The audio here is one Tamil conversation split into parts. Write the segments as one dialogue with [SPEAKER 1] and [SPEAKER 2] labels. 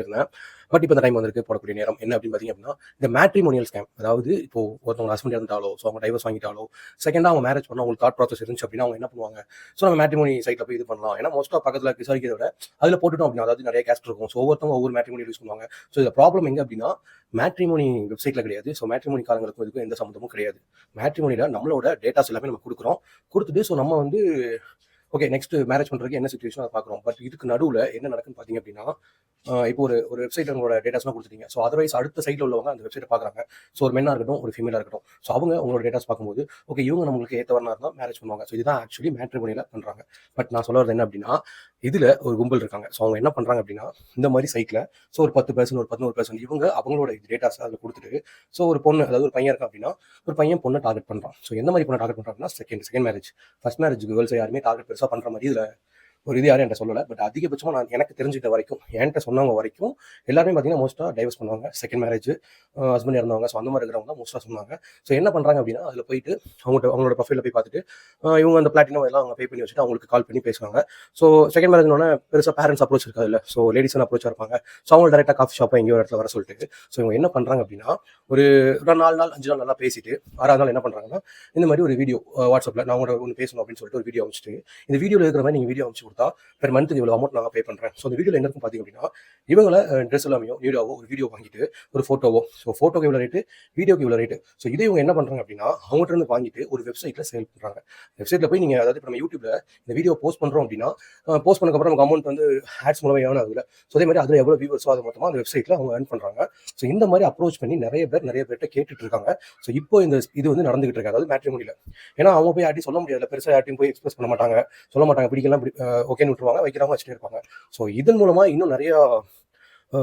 [SPEAKER 1] இருந்தேன். பட் இப்போ இந்த டைம் வந்திருக்கு போடக்கூடிய நேரம். என்ன அப்படின்னு பார்த்தீங்க அப்படின்னா, இந்த மேட்ரிமோனியல் ஸ்கேம். அதாவது இப்போ ஒருத்தவங்க ஹஸ்பண்ட் இறந்துட்டாலோ, ஸோ அவங்க டைவர்ஸ் வாங்கிட்டாலோ, செகண்டா அவங்க மேரேஜ் பண்ணா அவங்களுக்கு தாட் ப்ராசஸ் இருந்துச்சு அப்படின்னா, அவங்க என்ன பண்ணுவாங்க? ஸோ நம்ம மேட்ரிமோனி சைட்ல போய் இது பண்ணலாம். ஏன்னா மோஸ்ட்டா பக்கத்துல விசாரிக்கிறத விட, அதில போட்டுட்டோம் அப்படின்னா, அதாவது நிறைய கேஸ்ட் இருக்கும். ஸோ ஒவ்வொருத்தவங்க ஒவ்வொரு மேட்ரிமோனியல் யூஸ் பண்ணுவாங்க. ஸோ இதில ப்ராப்ளம் எங்க அப்படின்னா, மேட்ரிமோனி வெப்சைட்ல கிடையாது. ஸோ மேட்ரிமோனி காரங்களுக்கும் இதுக்கும் எந்த சம்மந்தமும் கிடையாது. மேட்ரிமோனியில நம்மளோட டேட்டாஸ் எல்லாமே நம்ம குடுக்குறோம். குடுத்துட்டு ஸோ நம்ம வந்து ஓகே நெக்ஸ்ட் மேரேஜ் பண்றதுக்கு என்ன சிச்சுவேஷன் அதை பார்க்குறோம். பட் இதுக்கு நடுவுல என்ன நடக்குன்னு பார்த்தீங்க அப்படின்னா, இப்போ ஒரு வெப்சைட்ல உங்களோட டேட்டாஸ்லாம் குடுத்துட்டீங்க. ஸோ அதர்வைஸ் அடுத்த சைட்ல உள்ளவங்க அந்த வெப்சைட்ட பார்க்குறாங்க. ஸோ ஒரு மென்னா இருக்கட்டும், ஒரு ஃபீமேலா இருக்கட்டும். ஸோ அவங்க உங்களோட டேட்டாஸ் பார்க்கும்போது, ஓகே இவங்க நம்மளுக்கு ஏத்தவரனா இருந்தா மேரேஜ் பண்ணுவாங்க. ஸோ இதுதான் ஆக்சுவலி மேட்ரிமோனியில பண்றாங்க. பட் நான் சொல்ல வரது என்ன அப்படின்னா, இதுல ஒரு கும்பல் இருக்காங்க. ஸோ அவங்க என்ன பண்றாங்க அப்படின்னா, இந்த மாரி சைட்ல ஸோ ஒரு 10% ஒரு 11% இவங்க அவங்களோட டேட்டாஸ அதில குடுத்துட்டு, ஸோ ஒரு பொண்ணு அதாவது ஒரு பையன் இருக்கான் அப்படின்னா, ஒரு பையன் பொண்ண டார்கெட் பண்றான். ஸோ எந்த மாரி பொண்ண டார்கெட் பண்றாங்கன்னா, second marriage. First marriage girls யாருமே டார்கெட் பெருசா பண்ற மாரி இதுல ஒரு இது யாரும் என்ட்ட சொல்லல. பட் அதிகபட்சமா நான் எனக்கு தெரிஞ்சுக்கிட்ட வரைக்கும், என்ட்ட சொன்னவங்க வரைக்கும் எல்லாருமே பார்த்தீங்கன்னா, மோஸ்ட்டா டைவர்ஸ் பண்ணுவாங்க. செகண்ட் மேரேஜ் ஹஸ்பண்ட் இறந்தவங்க. ஸோ அந்த மாரி இருக்கிறவங்க தான் மோஸ்ட்டா சொன்னாங்க. ஸோ என்ன பண்றாங்க அப்படின்னா, அதில போயிட்டு அவங்களோட ப்ரொஃபைல்ல போய் பார்த்துட்டு, இவங்க அந்த பிளாட்டினம் எல்லாம் அவங்க பே பண்ணி வச்சுட்டு அவங்களுக்கு கால் பண்ணி பேசுவாங்க. ஸோ செகண்ட் மேரேஜ்னோனே பெருசா பேரண்ட்ஸ் அப்ரோச் இருக்காதுல்ல. ஸோ லேடீஸ் அப்ரோச்சா இருப்பாங்க. ஸோ அவங்க டைரக்ட்டா காஃபி ஷாப்போ எங்கேயோ ஒரு இடத்துல வர சொல்லிட்டு, ஸோ இவங்க என்ன பண்றாங்க அப்படின்னா, ஒரு 4 நாள் 5 நாள் நல்லா பேசிட்டு, 6வது நாள் என்ன பண்றாங்கன்னா, இந்த மாரி ஒரு வீடியோ வாட்ஸ்அப்ல நான் உங்கள்ட்ட ஒண்ணு பேசணும் அப்படின்னு சொல்லிட்டு ஒரு வீடியோ அனுப்பிச்சுட்டு, இந்த வீடியோல இருக்கிற மாரி நீங்க வீடியோ அனுப்பிச்சு குடுத்தா பெர் மந்த் இவ்வளவு அமௌண்ட் நாங்க பே பண்றேன். ஸோ அந்த வீடியோல என்ன இருக்கும் பார்த்தீங்க அப்படின்னா, இவங்கள ட்ரெஸ் எல்லாமேயோ, நியூடாவோ ஒரு வீடியோ வாங்கிட்டு, ஒரு ஃபோட்டோவோ, ஸோ ஃபோட்டோக்கு இவ்வளோ ரேட்டு, வீடியோக்கு இவ்வளோ ரேட்டு. ஸோ இதை இவங்க என்ன பண்றாங்க அப்படின்னா, அவங்ககிட்ட இருந்து வாங்கிட்டு ஒரு வெப்சைட்ல சேல் பண்றாங்க. வெப்சைட்ல போய் நீங்க அதாவது இப்ப நம்ம யூடியூப்ல இந்த வீடியோ போஸ்ட் பண்றோம் அப்படின்னா, போஸ்ட் பண்ணதுக்கப்புறம் நமக்கு அமௌண்ட் வந்து ஆட்ஸ் மூலமா ஏர்ன் ஆகுதுல்ல. ஸோ அதே மாரி அதில எவ்வளோ வியூவர்ஸோ அது மொத்தமா அந்த வெப்சைட்ல அவங்க ஏர்ன் பண்றாங்க. ஸோ இந்த மாரி அப்ரோச் பண்ணி நெறைய பேர்ட்ட கேட்டுட்டு இருக்காங்க. ஸோ இப்போ இது வந்து நடந்துகிட்டு இருக்கு. அதாவது மேட்ரிமோனில. ஏன்னா அவங்க போய் யார்ட்டயும் சொல்ல முடியாதுல்ல. பெருசா யார்ட்டயும் போய் எக்ஸ்பிரஸ் பண்ண மாட்டாங்க. சொல்ல மாட்டாங்க. பிடிக்கலாம் ஓகேன்னு விட்டுருவாங்க. வைக்கிறவங்க வச்சுட்டே இருப்பாங்க. ஸோ இதன் மூலமா இன்னும் நெறைய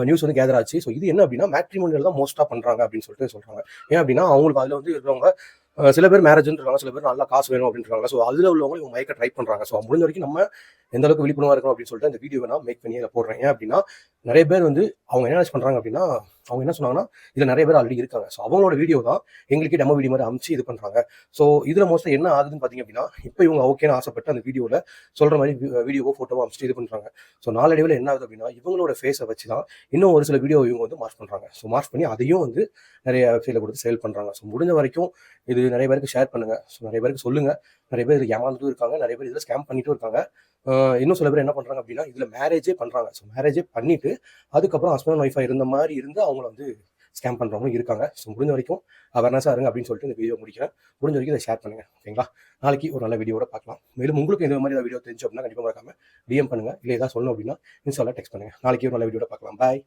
[SPEAKER 1] நியூஸ் வந்து கேதர் ஆச்சு. ஸோ இது என்ன அப்படின்னா, மேட்ரிமோனியல் தான் மோஸ்ட்டா பண்றாங்க அப்படின்னு சொல்லிட்டு சொல்றாங்க. ஏன் அப்படின்னா, அவங்களுக்கு அதில வந்து இருக்கிறவங்க சில பேர் மேரேஜ்ன்னு இருக்காங்க. சில பேர் நல்லா காசு வேணும் அப்படின்னு இருக்காங்க. ஸோ அதில உள்ளவங்க இவங்க மயக்க ட்ரை பண்றாங்க. ஸோ முடிஞ்ச வரைக்கும் நம்ம எந்த அளவுக்கு விழிப்புணர்வா இருக்கணும் அப்படின்னு சொல்லிட்டு இந்த வீடியோவை நான் மேக் பண்ணி அதில போடுறேன். ஏன் அப்படின்னா, நெறைய பேர் வந்து அவங்க என்ன பண்றாங்க அப்படின்னா, அவங்க என்ன சொன்னாங்கன்னா, இதில நெறைய பேர் ஆல்ரெடி இருக்காங்க. ஸோ அவங்களோட வீடியோ தான் எங்களுக்கே டெமோ வீடியோ மாரி அனுப்பிச்சு இது பண்றாங்க. ஸோ இதில மோஸ்ட்டா என்ன ஆகுதுன்னு பார்த்தீங்க அப்படின்னா, இப்போ இவங்க ஓகேன்னு ஆசைப்பட்டு அந்த வீடியோல சொல்ற மாரி வீடியோவோ, ஃபோட்டோவோ அனுப்பிச்சுட்டு இது பண்றாங்க. ஸோ நாளடைவில என்ன ஆகுது அப்படின்னா, இவங்களோட ஃபேஸ வச்சு தான் இன்னும் ஒரு சில வீடியோ இவங்க வந்து மார்க் பண்றாங்க. ஸோ மார்க் பண்ணி அதையும் வந்து நெறைய வெப்சைட்ல குடுத்து சேல் பண்றாங்க. ஸோ முடிஞ்ச வரைக்கும் இது நெறைய பேருக்கு ஷேர் பண்ணுங்க. ஸோ நெறைய பேருக்கு சொல்லுங்க. நெறைய பேர் இதுல ஏமாந்துட்டும் இருக்காங்க. நெறைய பேர் இதில ஸ்கேம் பண்ணிட்டும் இருக்காங்க. இன்னும் சில பேர் என்ன பண்றாங்க அப்படின்னா, இதில மேரேஜே பண்றாங்க. ஸோ மேரேஜே பண்ணிட்டு, அதுக்கப்புறம் ஹஸ்பண்ட் அண்ட் ஒய்ஃபா இருந்த மாரி இருந்து அவங்கள வந்து ஸ்கேம் பண்றவங்களும் இருக்காங்க. ஸோ முடிஞ்ச வரைக்கும் அவேர்னஸா இருங்க அப்படின்னு சொல்லிட்டு இந்த வீடியோ முடிக்கிறேன். முடிஞ்ச வரைக்கும் இத ஷேர் பண்ணுங்க. ஓகேங்களா? நாளைக்கு ஒரு நல்ல வீடியோவோட பார்க்கலாம். மேலும் உங்களுக்கு இந்த மாரி ஏதாவது வீடியோ தெரிஞ்சு அப்படின்னா கண்டிப்பா மறக்காம டிஎம் பண்ணுங்க. இல்ல ஏதாவது சொல்லணும் அப்படின்னா இன்ஸ்டால டெக்ஸ்ட் பண்ணுங்க. நாளைக்கு ஒரு நல்ல வீடியோட பார்க்கலாம். பாய்.